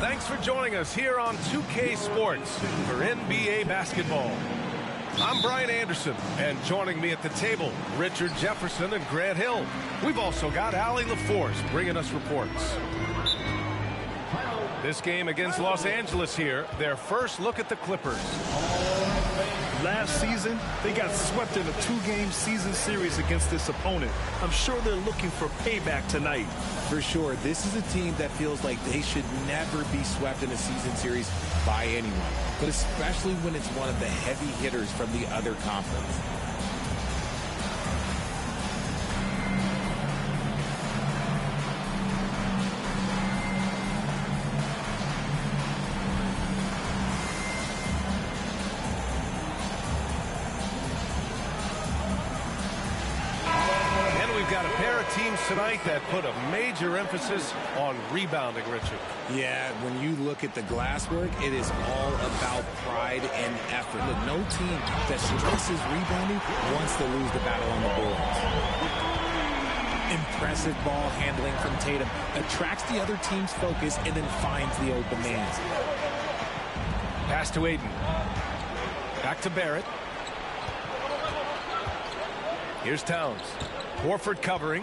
Thanks for joining us here on 2K Sports for NBA basketball. I'm Brian Anderson, and joining me at the table, Richard Jefferson and Grant Hill. We've also got Allie LaForce bringing us reports. This game against Los Angeles here, their first look at the Clippers. Last season, they got swept in a 2-game season series against this opponent. I'm sure they're looking for payback tonight. For sure, this is a team that feels like they should never be swept in a season series by anyone, but especially when it's one of the heavy hitters from the other conference. Got a pair of teams tonight that put a major emphasis on rebounding, Richard. Yeah, when you look at the glasswork, it is all about pride and effort. Look, no team that stresses rebounding wants to lose the battle on the boards. Impressive ball handling from Tatum attracts the other team's focus and then finds the open man. Pass to Aiden. Back to Barrett. Here's Towns. Horford covering.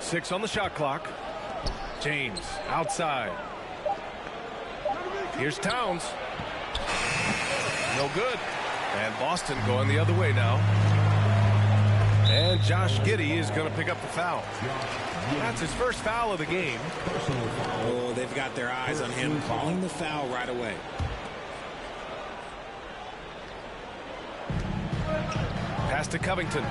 6 on the shot clock. James outside. Here's Towns. No good. And Boston going the other way now. And Josh Giddey is going to pick up the foul. That's his first foul of the game. Oh, they've got their eyes on him, calling the foul right away. Pass to Covington.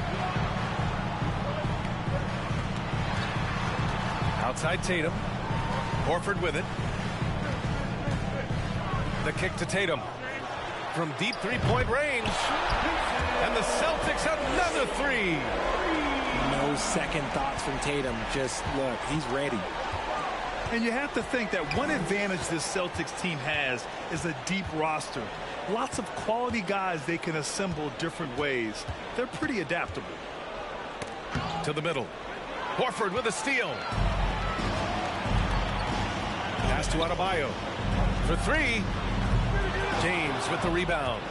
Outside Tatum. Horford with it. The kick to Tatum. From deep three-point range. And the Celtics another three. No second thoughts from Tatum. Just look, he's ready. And you have to think that one advantage this Celtics team has is a deep roster. Lots of quality guys they can assemble different ways. They're pretty adaptable. To the middle. Horford with a steal. Pass to Adebayo. For three. James with the rebound.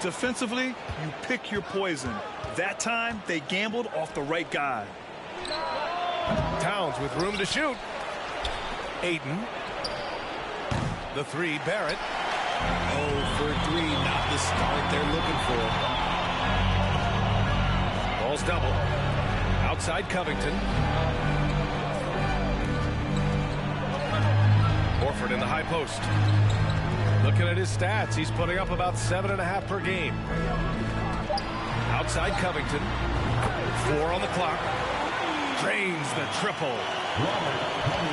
Defensively, you pick your poison. That time, they gambled off the right guy. Towns with room to shoot. Ayton. The three, Barrett. Oh, for three, not the start they're looking for. Ball's double. Outside Covington. Horford in the high post. Looking at his stats, he's putting up about 7.5 per game. Outside Covington. 4 on the clock. Drains the triple.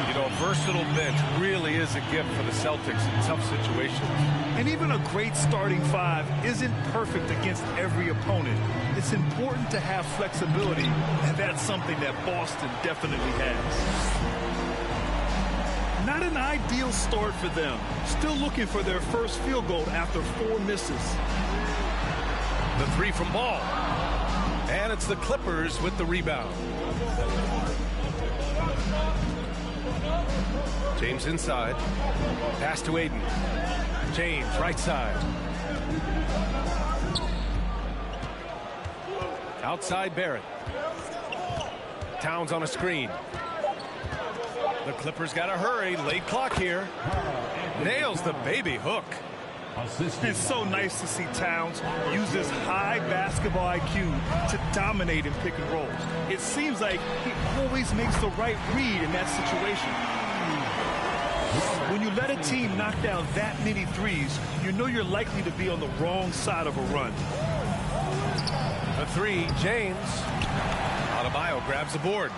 You know, a versatile bench really is a gift for the Celtics in tough situations. And even a great starting five isn't perfect against every opponent. It's important to have flexibility, and that's something that Boston definitely has. Not an ideal start for them. Still looking for their first field goal after 4 misses. The three from Ball. And it's the Clippers with the rebound. James inside. Pass to Ayton. James right side. Outside Barrett. Towns on a screen. The Clippers got to hurry. Late clock here. Nails the baby hook. It's so nice to see Towns use his high basketball IQ to dominate in pick and rolls. It seems like he always makes the right read in that situation. When you let a team knock down that many threes, you know you're likely to be on the wrong side of a run. The three, James. Adebayo grabs the board.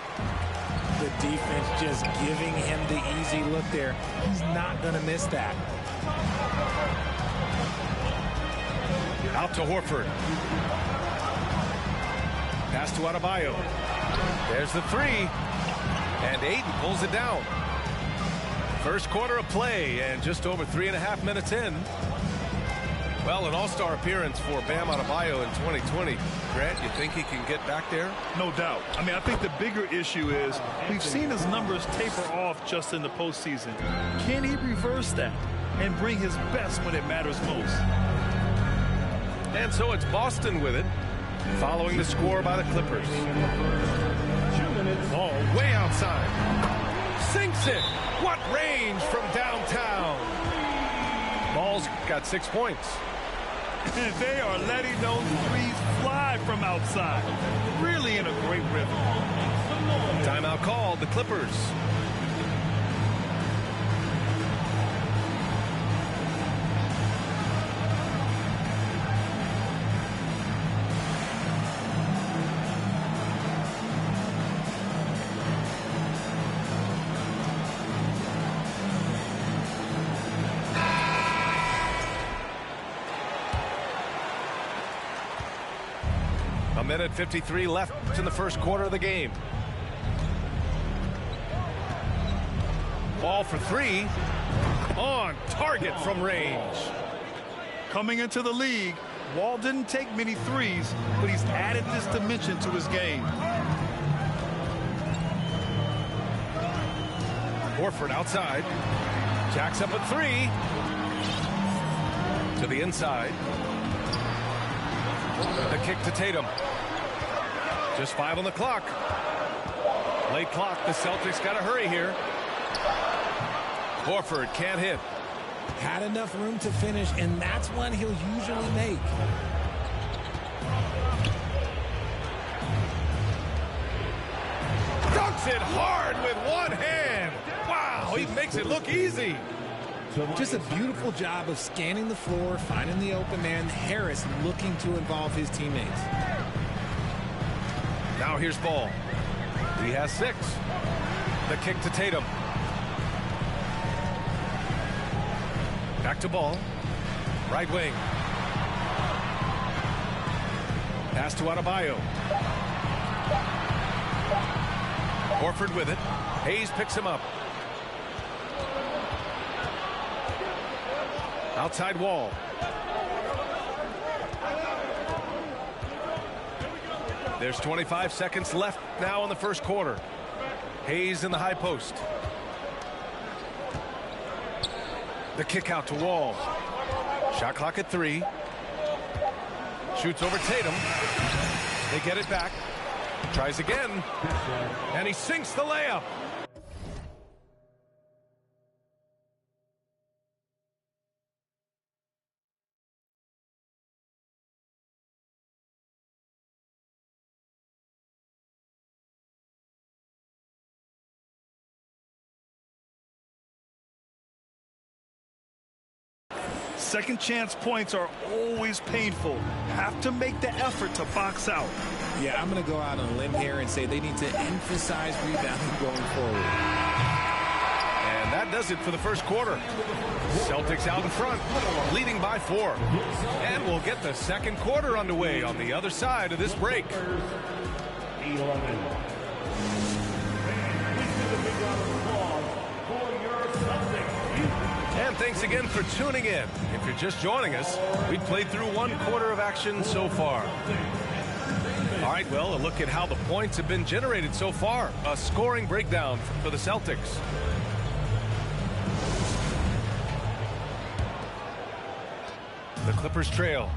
The defense just giving him the easy look there. He's not going to miss that. Out to Horford. Pass to Adebayo. There's the three. And Ayton pulls it down. First quarter of play and just over 3.5 minutes in. Well, an all-star appearance for Bam Adebayo in 2020. Grant, you think he can get back there? No doubt. I mean, I think the bigger issue is we've seen his numbers taper off just in the postseason. Can he reverse that and bring his best when it matters most? And so it's Boston with it, following the score by the Clippers. Ball way outside. Sinks it. What range from downtown. Ball's got 6 points. And they are letting those threes fly from outside. Really in a great rhythm. Timeout called, the Clippers. A minute 53 left in the first quarter of the game. Ball for three. On target from range. Coming into the league, Wall didn't take many threes, but he's added this dimension to his game. Horford outside. Jacks up a three. To the inside. The kick to Tatum. Just 5 on the clock. Late clock. The Celtics got to hurry here. Horford can't hit. Had enough room to finish, and that's one he'll usually make. Dunks it hard with one hand. Wow, he makes it look easy. Just a beautiful job of scanning the floor, finding the open man. Harris looking to involve his teammates. Now here's Ball. He has 6. The kick to Tatum. Back to Ball. Right wing. Pass to Adebayo. Horford with it. Hayes picks him up. Outside Wall. There's 25 seconds left now in the first quarter. Hayes in the high post. The kick out to Wall. Shot clock at 3. Shoots over Tatum. They get it back. Tries again. And he sinks the layup. Second chance points are always painful. Have to make the effort to box out. Yeah, I'm going to go out on a limb here and say they need to emphasize rebounding going forward. And that does it for the first quarter. Celtics out in front, leading by 4. And we'll get the second quarter underway on the other side of this break. 11. And thanks again for tuning in. If you're just joining us, we've played through 1 quarter of action so far. All right, well, a look at how the points have been generated so far. A scoring breakdown for the Celtics. The Clippers trail.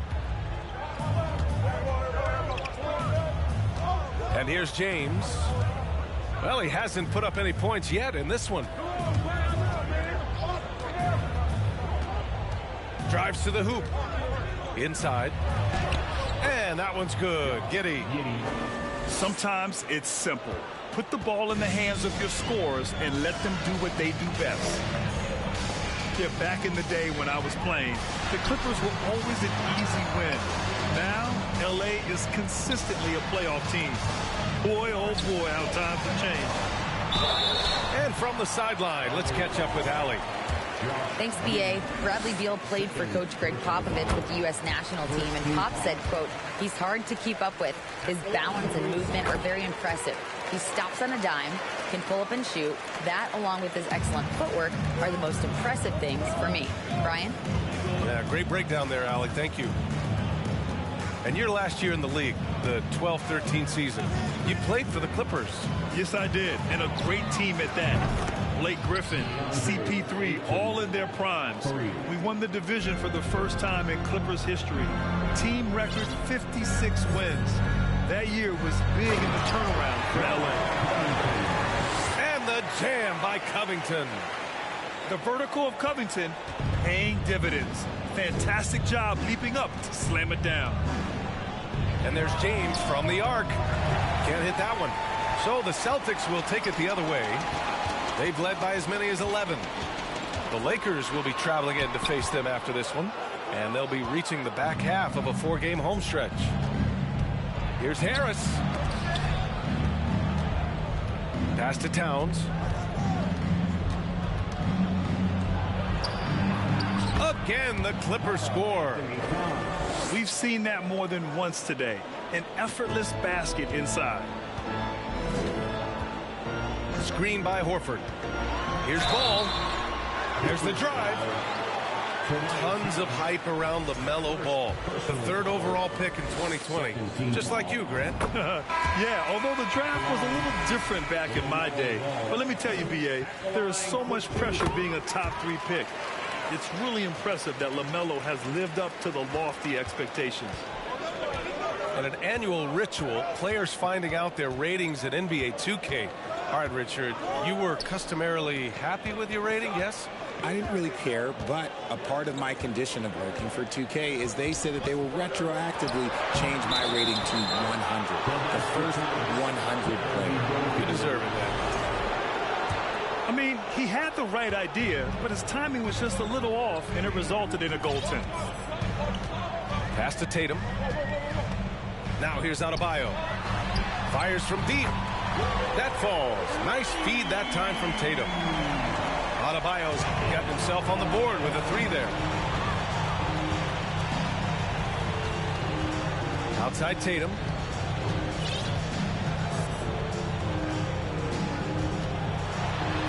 And here's James. Well, he hasn't put up any points yet in this one. Drives to the hoop. Inside. And that one's good. Giddy. Sometimes it's simple. Put the ball in the hands of your scorers and let them do what they do best. Yeah, back in the day when I was playing, the Clippers were always an easy win. Now, LA is consistently a playoff team. Boy, oh boy, how times have changed. And from the sideline, let's catch up with Allie. Thanks, B.A. Bradley Beal played for Coach Greg Popovich with the U.S. national team, and Pop said, quote, he's hard to keep up with. His balance and movement are very impressive. He stops on a dime, can pull up and shoot. That, along with his excellent footwork, are the most impressive things for me. Brian? Yeah, great breakdown there, Allie. Thank you. And your last year in the league, the 12-13 season, you played for the Clippers. Yes, I did, and a great team at that. Blake Griffin, CP3, all in their primes. We won the division for the first time in Clippers history. Team record 56 wins. That year was big in the turnaround for LA. And the jam by Covington. The vertical of Covington paying dividends. Fantastic job leaping up to slam it down. And there's James from the arc. Can't hit that one. So the Celtics will take it the other way. They've led by as many as 11. The Lakers will be traveling in to face them after this one. And they'll be reaching the back half of a 4-game home stretch. Here's Harris. Pass to Towns. Again, the Clippers score. We've seen that more than once today. An effortless basket inside. Screen by Horford. Here's Ball. There's the drive. Tons of hype around the LaMelo Ball. The 3rd overall pick in 2020. Just like you, Grant. Yeah, although the draft was a little different back in my day. But let me tell you, B.A., there is so much pressure being a top 3 pick. It's really impressive that LaMelo has lived up to the lofty expectations. And an annual ritual, players finding out their ratings at NBA 2K. All right, Richard, you were customarily happy with your rating, yes? I didn't really care, but a part of my condition of working for 2K is they said that they will retroactively change my rating to 100. The first 100 play. You deserve it, man. I mean, he had the right idea, but his timing was just a little off, and it resulted in a goaltend. Pass to Tatum. Now here's Adebayo. Fires from deep. That falls. Nice feed that time from Tatum. Adebayo's got himself on the board with a 3 there. Outside Tatum.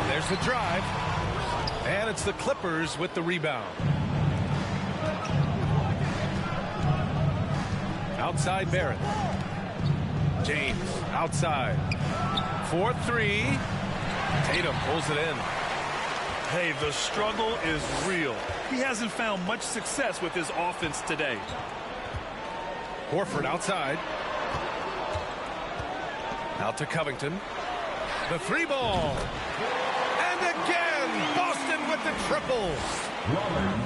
There's the drive. And it's the Clippers with the rebound. Outside Barrett. James outside. 4-3. Tatum pulls it in. Hey, the struggle is real. He hasn't found much success with his offense today. Horford outside. Out to Covington. The 3 ball. And again, Boston with the triple.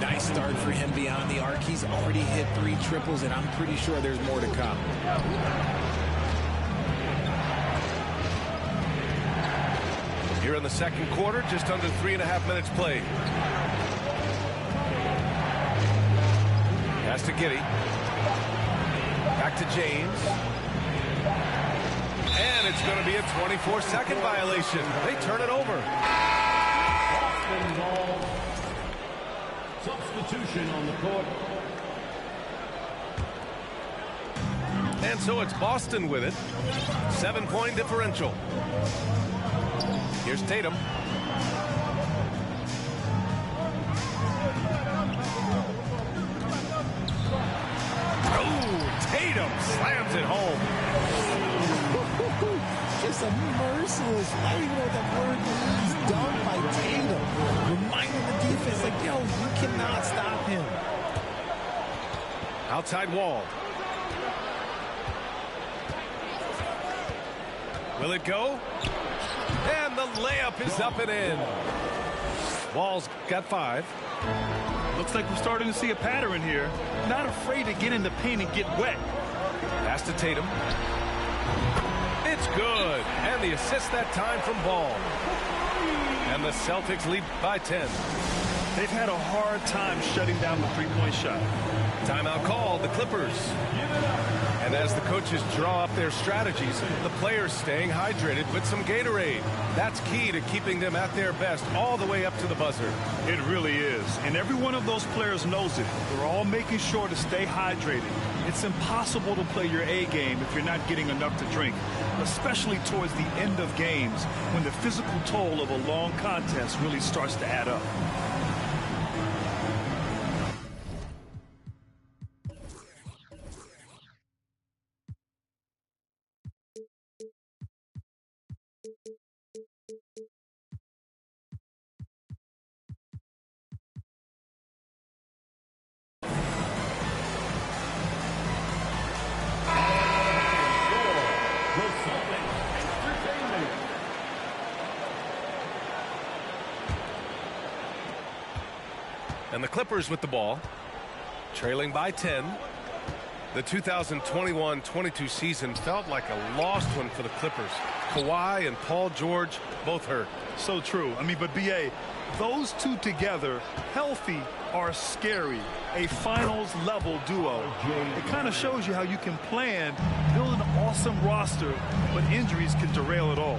Nice start for him beyond the arc. He's already hit 3 triples, and I'm pretty sure there's more to come. Here in the second quarter, just under 3.5 minutes played. Pass to Giddey. Back to James. And it's going to be a 24-second violation. They turn it over. Substitution on the court. And so it's Boston with it. 7-point differential. Here's Tatum. Oh, Tatum slams it home. Just a merciless, I don't even know what that word means, done by Tatum. Reminding the defense, like, yo, you cannot stop him. Outside Wall. Will it go? And the layup is up and in. Wall's got 5. Looks like we're starting to see a pattern here. Not afraid to get in the paint and get wet. Pass to Tatum. It's good. And the assist that time from Ball. And the Celtics lead by 10. They've had a hard time shutting down the three-point shot. Timeout called, the Clippers. And as the coaches draw up their strategies, the players staying hydrated with some Gatorade. That's key to keeping them at their best all the way up to the buzzer. It really is. And every one of those players knows it. They're all making sure to stay hydrated. It's impossible to play your A game if you're not getting enough to drink, especially towards the end of games when the physical toll of a long contest really starts to add up. And the Clippers with the ball, trailing by 10. The 2021-22 season felt like a lost one for the Clippers. Kawhi and Paul George both hurt. So true. I mean, but B.A., those two together, healthy, are scary. A finals-level duo. It kind of shows you how you can plan, build an awesome roster, but injuries can derail it all.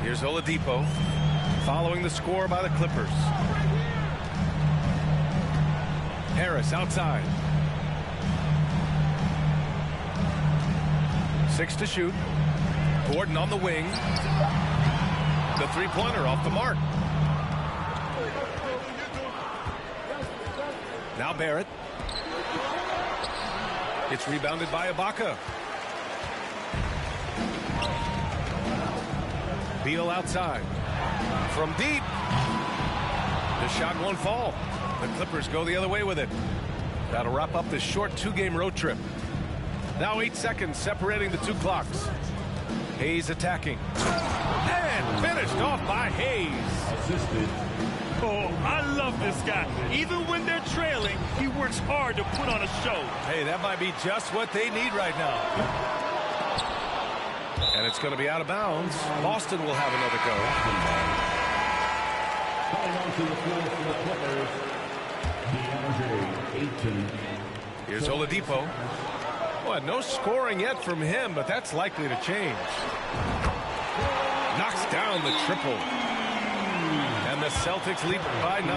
Here's Oladipo, following the score by the Clippers. Harris outside. 6 to shoot. Gordon on the wing. The three-pointer off the mark. Now Barrett. It's rebounded by Ibaka. Beal outside. From deep. The shot won't fall. The Clippers go the other way with it. That'll wrap up this short 2-game road trip. Now 8 seconds separating the two clocks. Hayes attacking. And finished off by Hayes. Assisted. Oh, I love this guy. Even when they're trailing, he works hard to put on a show. Hey, that might be just what they need right now. And it's going to be out of bounds. Boston will have another go. Coming onto the floor for the Clippers, DeAndre Ayton. Here's Oladipo. Well, no scoring yet from him, but that's likely to change. Knocks down the triple. And the Celtics lead by 9.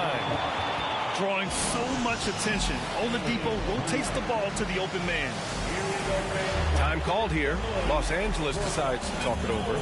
Drawing so much attention, Oladipo rotates the ball to the open man. Time called here. Los Angeles decides to talk it over.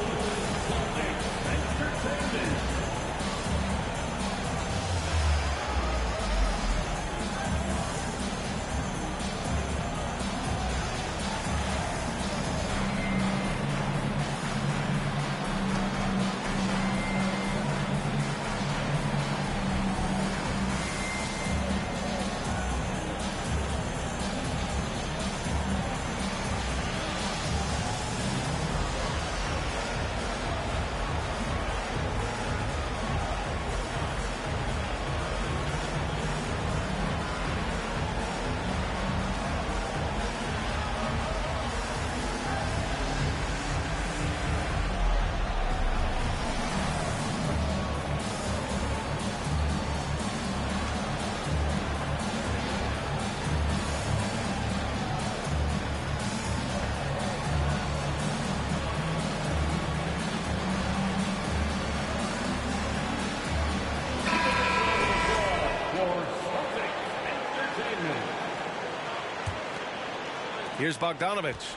Here's Bogdanovich.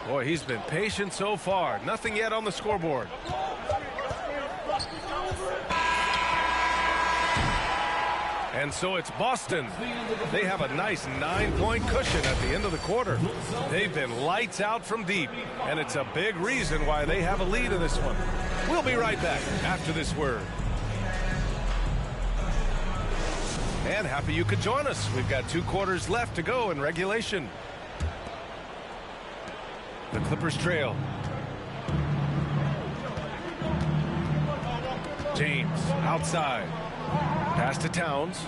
Boy, he's been patient so far. Nothing yet on the scoreboard. And so it's Boston. They have a nice 9-point cushion at the end of the quarter. They've been lights out from deep, and it's a big reason why they have a lead in this one. We'll be right back after this word. And happy you could join us. We've got 2 quarters left to go in regulation. The Clippers trail. James outside. Pass to Towns.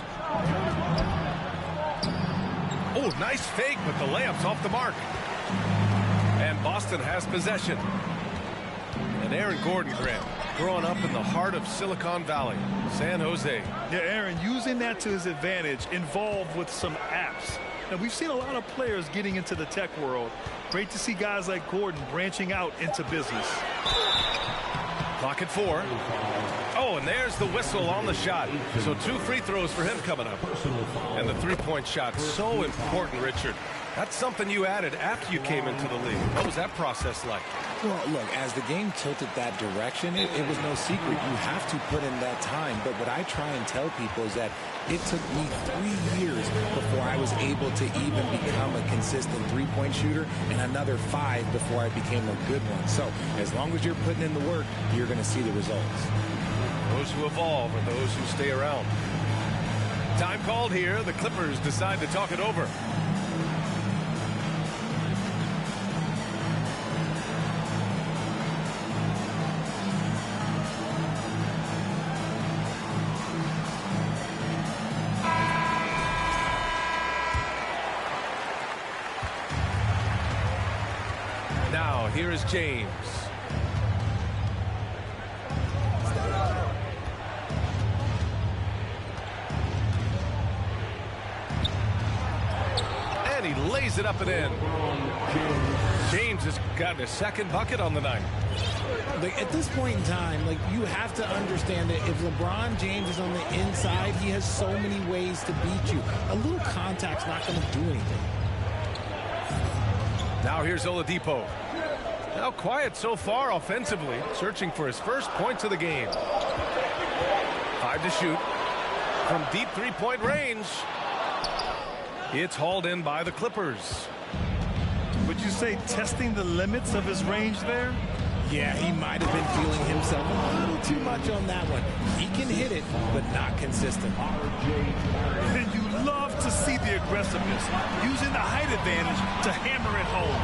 Oh, nice fake, but the layup's off the mark. And Boston has possession. And Aaron Gordon, Grant, growing up in the heart of Silicon Valley, San Jose. Yeah, Aaron, using that to his advantage, involved with some apps. Now, we've seen a lot of players getting into the tech world. Great to see guys like Gordon branching out into business. Clock at 4. Oh, and there's the whistle on the shot. So 2 free throws for him coming up. And the 3-point shot, so important, Richard. That's something you added after you came into the league. What was that process like? Well, look, as the game tilted that direction, it was no secret. You have to put in that time. But what I try and tell people is that it took me 3 years before I was able to even become a consistent 3-point shooter, and another 5 before I became a good one. So as long as you're putting in the work, you're going to see the results. Those who evolve are those who stay around. Time called here. The Clippers decide to talk it over. Now, here is James. And he lays it up and in. James has gotten his 2nd bucket on the night. Like, at this point in time, like, you have to understand that if LeBron James is on the inside, he has so many ways to beat you. A little contact's not going to do anything. Now here's Oladipo. Now quiet so far offensively, searching for his first points of the game. 5 to shoot. From deep 3-point range. It's hauled in by the Clippers. Would you say testing the limits of his range there? Yeah, he might have been feeling himself a little too much on that one. He can hit it, but not consistent. And you love to see the aggressiveness, using the height advantage to hammer it home.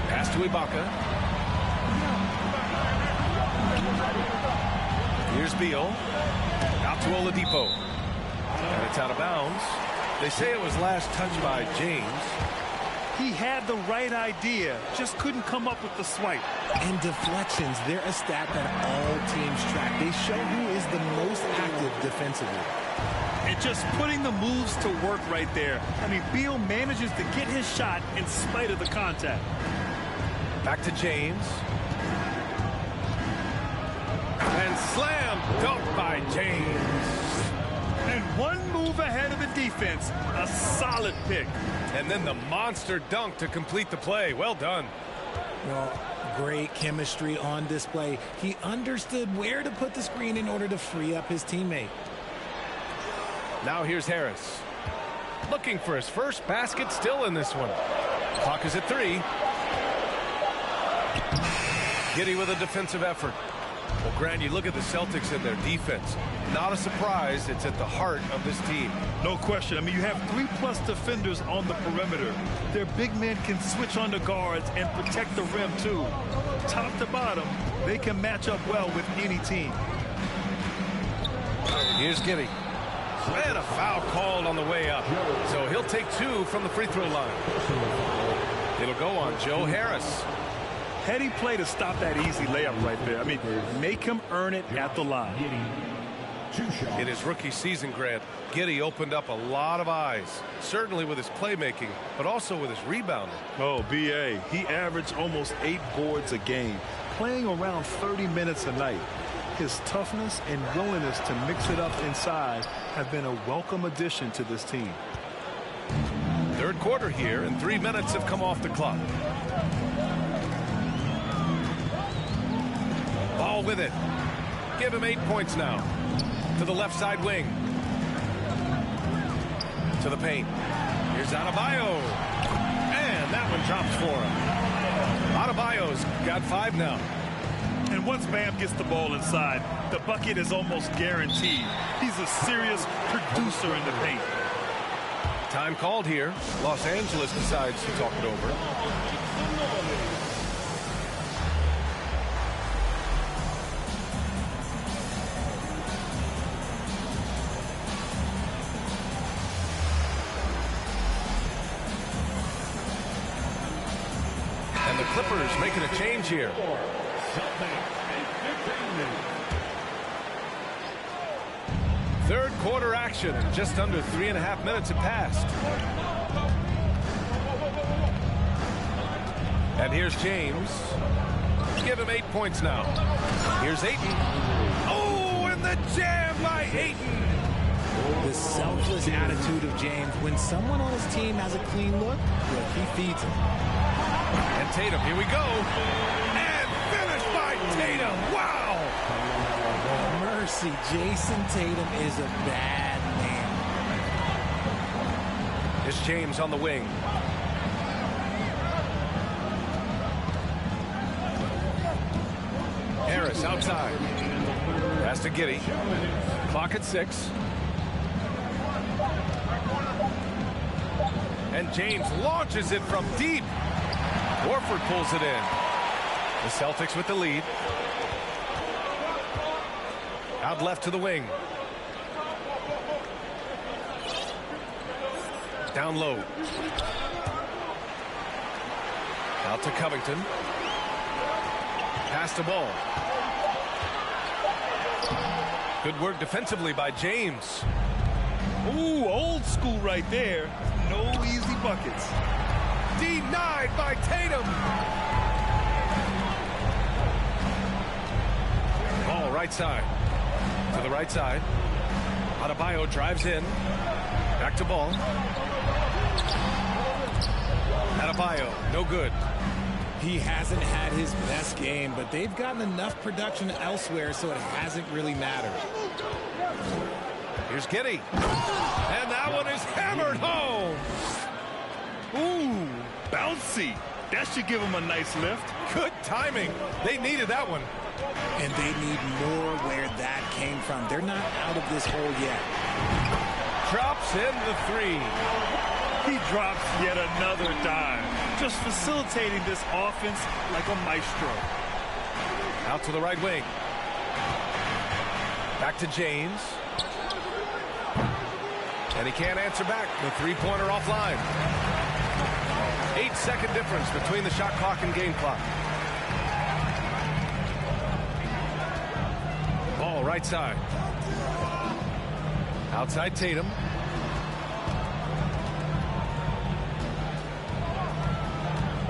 Pass to Ibaka. Here's Beal. Out to Oladipo. And it's out of bounds. They say it was last touched by James. He had the right idea, just couldn't come up with the swipe. And deflections, they're a stat that all teams track. They show who is the most active defensively. And just putting the moves to work right there. I mean, Beal manages to get his shot in spite of the contact. Back to James. And slam dunk by James. And one move ahead of the defense. A solid pick. And then the monster dunk to complete the play. Well done. Well, great chemistry on display. He understood where to put the screen in order to free up his teammate. Now here's Harris. Looking for his first basket, still in this one. Clock is at 3. Giddey with a defensive effort. Well, Grant, you look at the Celtics and their defense. Not a surprise, it's at the heart of this team. No question. I mean, you have 3+ defenders on the perimeter. Their big men can switch on the guards and protect the rim, too. Top to bottom, they can match up well with any team. Here's Giddey. And a foul called on the way up. So he'll take 2 from the free throw line. It'll go on Joe Harris. Heady play to stop that easy layup right there. I mean, make him earn it at the line. In his rookie season, Grant, Giddey opened up a lot of eyes, certainly with his playmaking, but also with his rebounding. Oh, B.A., he averaged almost 8 boards a game, playing around 30 minutes a night. His toughness and willingness to mix it up inside have been a welcome addition to this team. Third quarter here, and 3 minutes have come off the clock. Ball with it. Give him 8 points now. To the left side wing. To the paint. Here's Adebayo. And that one drops for him. Adebayo's got 5 now. And once Bam gets the ball inside, the bucket is almost guaranteed. He's a serious producer in the paint. Time called here. Los Angeles decides to talk it over. And the Clippers making a change here. Third quarter action. Just under 3.5 minutes have passed. And here's James. Give him 8 points now. Here's Ayton. Oh, and the jam by Ayton. The selfless attitude of James. When someone on his team has a clean look, well, he feeds him. And Tatum, here we go. And finished by Tatum. Wow. Mercy, Jason Tatum is a bad man. It's James on the wing. Harris outside. Pass to Giddey. Clock at 6. And James launches it from deep. Warford pulls it in. The Celtics with the lead. Out left to the wing. Down low. Out to Covington. Pass the ball. Good work defensively by James. Ooh, old school right there. No easy buckets. Denied by Tatum. Ball right side. To the right side. Adebayo drives in. Back to ball. Adebayo, no good. He hasn't had his best game, but they've gotten enough production elsewhere, so it hasn't really mattered. Here's Giddey. And that one is hammered home. Ooh, bouncy. That should give him a nice lift. Good timing. They needed that one. And they need more where that came from. They're not out of this hole yet. Drops in the 3. He drops yet another dime. Just facilitating this offense like a maestro. Out to the right wing. Back to James. And he can't answer back. The three-pointer offline. 8-second difference between the shot clock and game clock. Ball right side. Outside Tatum.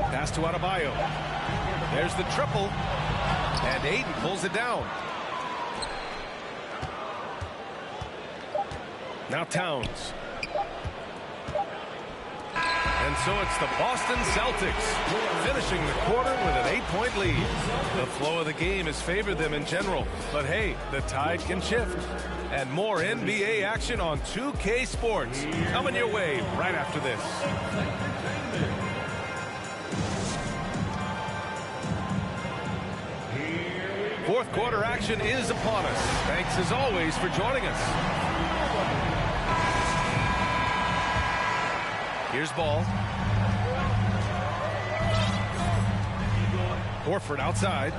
Pass to Adebayo. There's the triple. And Ayton pulls it down. Now Towns. And so it's the Boston Celtics finishing the quarter with an 8-point lead. The flow of the game has favored them in general. But hey, the tide can shift. And more NBA action on 2K Sports coming your way right after this. Fourth quarter action is upon us. Thanks as always for joining us. Here's ball. Horford outside.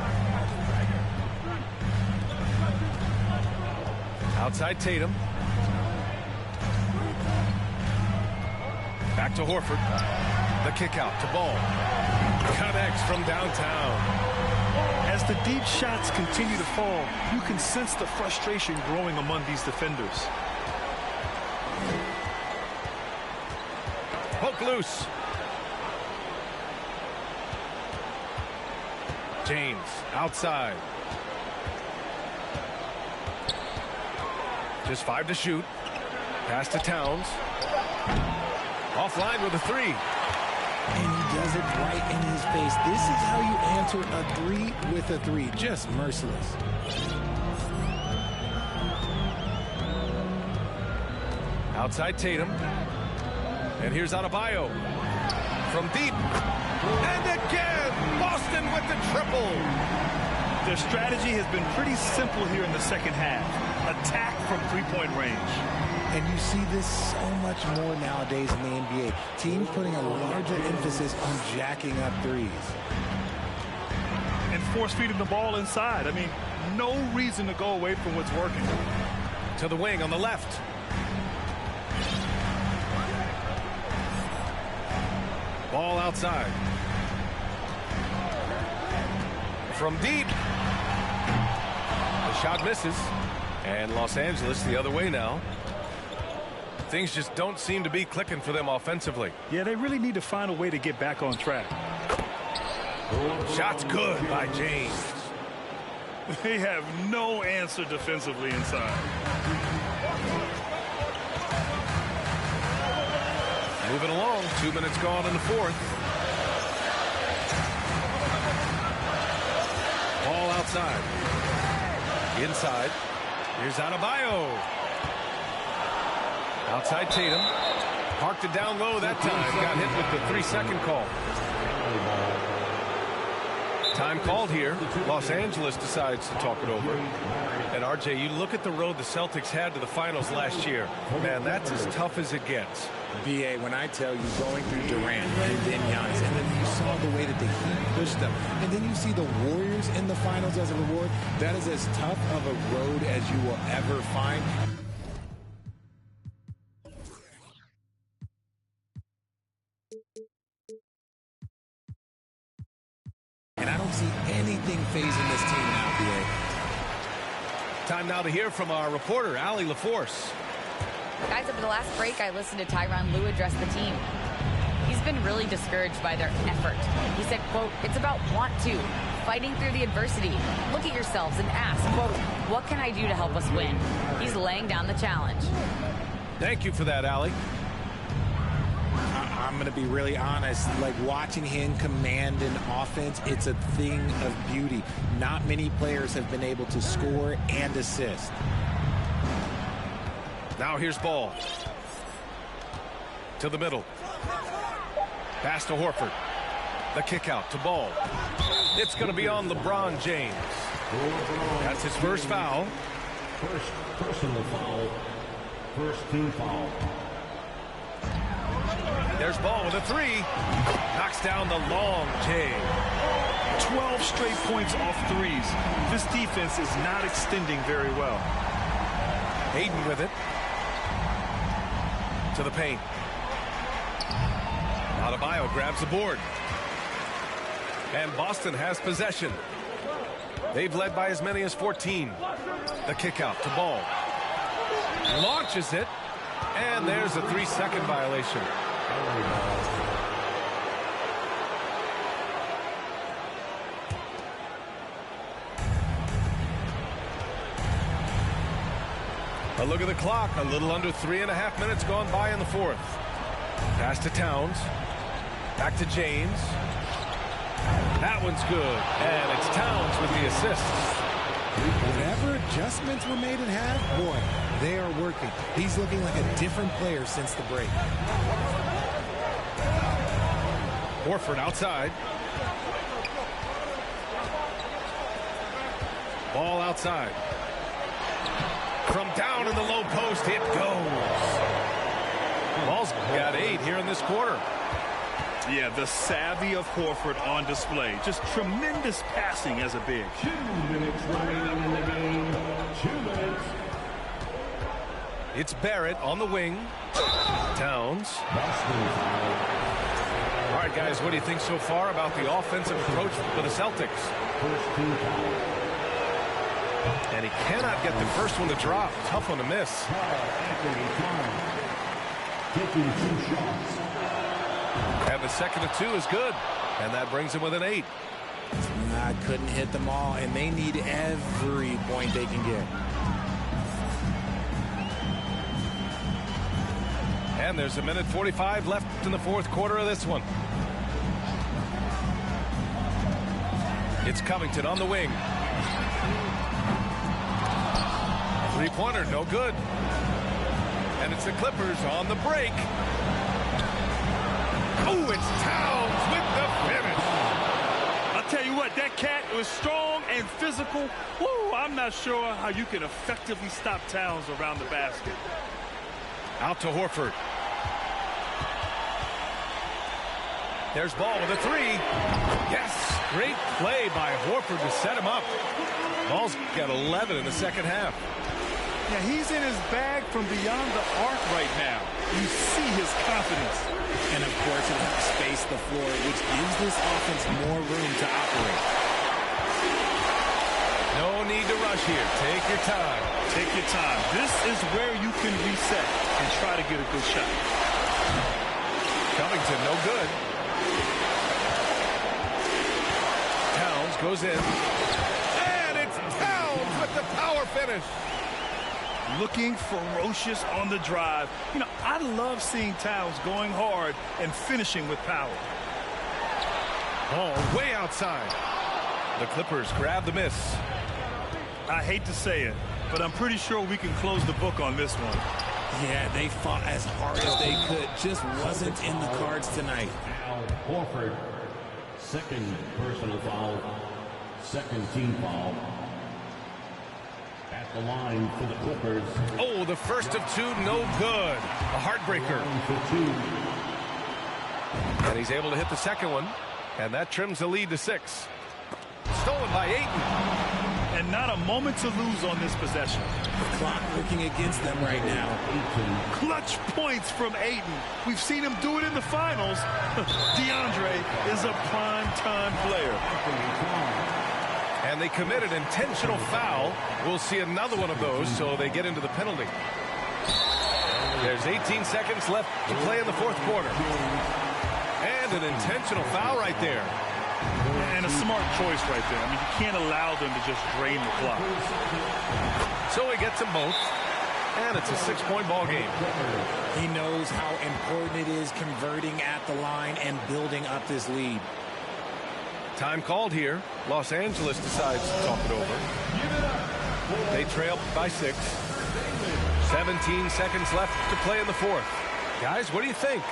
Outside Tatum. Back to Horford. The kick out to Ball. Connects from downtown. As the deep shots continue to fall, you can sense the frustration growing among these defenders. Poke loose. James outside. Just 5 to shoot. Pass to Towns. Offline with a three. And he does it right in his face. This is how you answer a three with a three. Just merciless. Outside Tatum. And here's Adebayo. From deep. And again, Boston with the triple. Their strategy has been pretty simple here in the second half. Attack from three-point range. And you see this so much more nowadays in the NBA. Teams putting a larger emphasis on jacking up threes. And force-feeding the ball inside. I mean, no reason to go away from what's working. To the wing on the left. Ball outside. From deep. The shot misses. And Los Angeles the other way now. Things just don't seem to be clicking for them offensively. Yeah, they really need to find a way to get back on track. Shot's good by James. They have no answer defensively inside. Moving along, 2 minutes gone in the fourth. Ball outside. Inside. Here's Adebayo. Outside Tatum. Parked it down low that time. Got hit with the 3-second call. Time called here. Los Angeles decides to talk it over. And RJ, you look at the road the Celtics had to the finals last year. Man, that's as tough as it gets. BA, when I tell you going through Durant and then Giannis, and then you saw the way that the Heat pushed them, and then you see the Warriors in the finals as a reward, that is as tough of a road as you will ever find. And I don't see anything phasing this team now, BA. Time now to hear from our reporter, Allie LaForce. Guys, over the last break, I listened to Tyronn Lue address the team. He's been really discouraged by their effort. He said, quote, it's about want to, fighting through the adversity. Look at yourselves and ask, quote, what can I do to help us win? He's laying down the challenge. Thank you for that, Allie. I'm going to be really honest, like watching him command an offense, it's a thing of beauty. Not many players have been able to score and assist. Now here's Ball. To the middle. Pass to Horford. The kick out to Ball. It's going to be on LeBron James. That's his first foul. First personal foul. First team foul. There's Ball with a three. Knocks down the long J. 12 straight points off threes. This defense is not extending very well. Hayden with it. To the paint. Adebayo grabs the board. And Boston has possession. They've led by as many as 14. The kick out to Ball. Launches it. And there's a 3-second violation. A look at the clock. A little under 3.5 minutes gone by in the fourth. Pass to Towns. Back to James. That one's good. And it's Towns with the assist. Whatever adjustments were made at half, boy, they are working. He's looking like a different player since the break. Horford outside. Ball outside. From down in the low post, it goes. Ball's got 8 here in this quarter. Yeah, the savvy of Horford on display. Just tremendous passing as a big. 2 minutes remaining in the game. 2 minutes. It's Barrett on the wing. Towns. All right, guys, what do you think so far about the offensive approach for the Celtics? First team foul. And he cannot get the first one to drop. Tough one to miss. Anthony taking 2 shots. And the second of 2 is good. And that brings him with an 8. I couldn't hit them all, and they need every point they can get. And there's 1:45 left in the fourth quarter of this one. It's Covington on the wing. Three-pointer, no good. And it's the Clippers on the break. Oh, it's Towns with the finish. I'll tell you what, that cat was strong and physical. Woo, I'm not sure how you can effectively stop Towns around the basket. Out to Horford. There's Ball with a 3. Yes, great play by Horford to set him up. Ball's got 11 in the second half. Yeah, he's in his bag from beyond the arc right now. You see his confidence. And, of course, it helps space the floor, which gives this offense more room to operate. No need to rush here. Take your time. Take your time. This is where you can reset and try to get a good shot. Covington, no good. Towns goes in. And it's Towns with the power finish. Looking ferocious on the drive. You know, I love seeing Towns going hard and finishing with power. Oh, way outside. The Clippers grab the miss. I hate to say it, but I'm pretty sure we can close the book on this one. Yeah, they fought as hard as they could. Just wasn't in the cards tonight. Al Horford, second personal foul, second team foul. At the line for the Clippers. Oh, the first of 2, no good. A heartbreaker. For 2. And he's able to hit the second one. And that trims the lead to 6. Stolen by Ayton. And not a moment to lose on this possession. The clock working against them right now. Clutch points from Ayton. We've seen him do it in the finals. DeAndre is a prime-time player. And they commit an intentional foul. We'll see another one of those, so they get into the penalty. There's 18 seconds left to play in the fourth quarter. And an intentional foul right there. And a smart choice right there. I mean, you can't allow them to just drain the clock. So he gets them both. And it's a 6-point ball game. He knows how important it is converting at the line and building up this lead. Time called here. Los Angeles decides to talk it over. They trail by 6. 17 seconds left to play in the fourth. Guys, what do you think?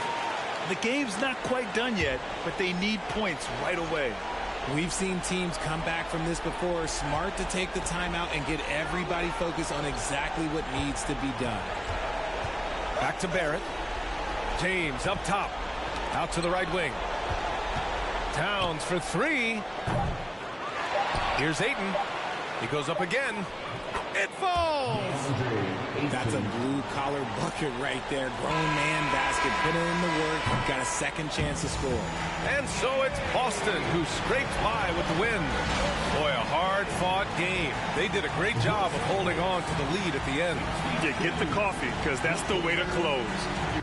The game's not quite done yet, but they need points right away. We've seen teams come back from this before. Smart to take the timeout and get everybody focused on exactly what needs to be done. Back to Barrett. James up top. Out to the right wing. Towns for 3. Here's Ayton. He goes up again. It falls! That's a blue-collar bucket right there. Grown man basket. Put in the work. Got a second chance to score. And so it's Boston who scraped by with the win. Boy, a hard-fought game. They did a great job of holding on to the lead at the end. Yeah, get the coffee, because that's the way to close.